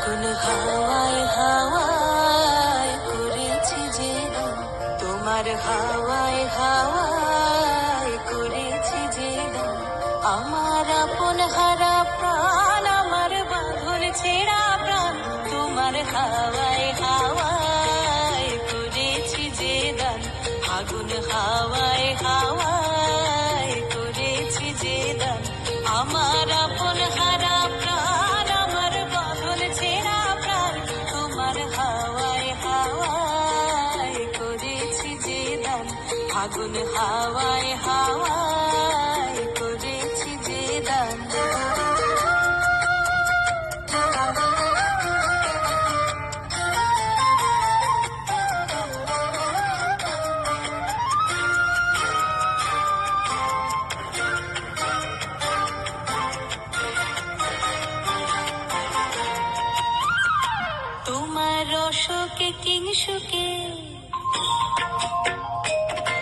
আগুন হাওয়ায় হাওয়ায় করেছি যে দান, তোমার হাওয়ায় হাওয়ায় করেছি যে দান। আমার আপন হারা প্রাণ, আমার বাঁধন ছেঁড়া প্রাণ, তোমার হাওয়ায় হাওয়ায় করেছি যে দান। আগুন হাওয়ায় হাওয়ায় করেছি যে দান। আমার আপন হারা প্রাণ, আমার বাঁধন ছেঁড়া প্রাণ, তোমার হাওয়ায় হাওয়ায় করেছি যে দান। আগুন হাওয়ায় হাওয়ায় করেছি যে দান। তোমার রসকে কিংসুকে,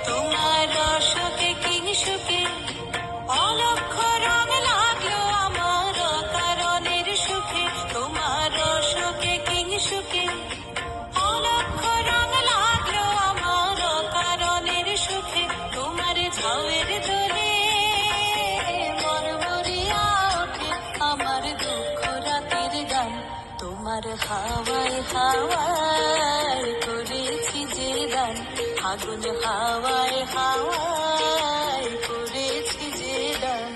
তোমার রসকে কিংসুকে, অলক্ষ রং লাগলো আমার অকারণের সুখে। তোমার রসকে কিংসুকে, অলক্ষ রং লাগলো আমার অকারণের সুখে। তোমার ঝাউয়ের দোলে মরমরিয়া ওঠে আমার দুঃখ রাতের গান। তোমার হাওয়ায় হাওয়ায় করেছি যে দান। আগুন হাওয়ায় হাওয়ায় করেছি যে দান।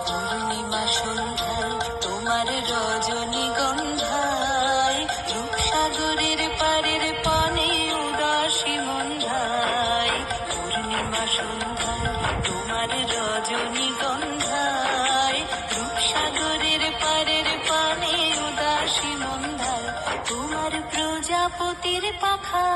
পূর্ণিমা সন্ধ্যায় তোমার রজনীগন্ধায়, রূপসাগরের পারের পানে উদাসী মন্ধায়। পূর্ণিমা সন্ধ্যায় তোমার রজনীগন্ধায়, রূপসাগরের পারের পানে উদাসী মন্ধায়। তোমার প্রজাপতির পাখা,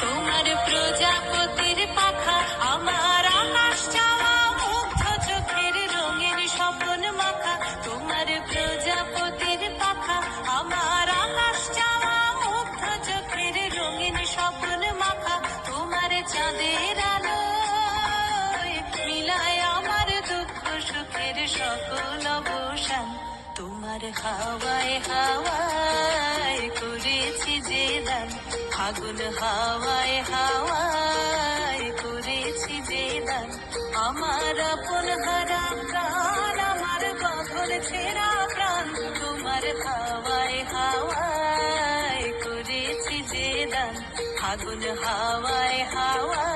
তোমার প্রজাপতির পাখা, আমার আকাশ চাওয়া মুগ্ধ চোখের রঙের স্বপ্ন মাখা। তোমার প্রজাপতির পাখা, আমার আকাশ চাওয়া মুগ্ধ চোখের রঙিন স্বপ্ন মাখা। তোমার চাঁদের আলোয় মিলায় আমার দুঃখ সুখের সকল অবসান। তোমার হাওয়ায় হাওয়ায় করেছি যে দান। আগুন হাওয়ায় হাওয়ায় করেছি যে দান। আমার আপন হারা প্রাণ, আমার বাঁধন ছেঁড়া প্রাণ, তোমার হাওয়ায় হাওয়ায় করেছি যে দান। আগুন হাওয়ায় হাওয়ায়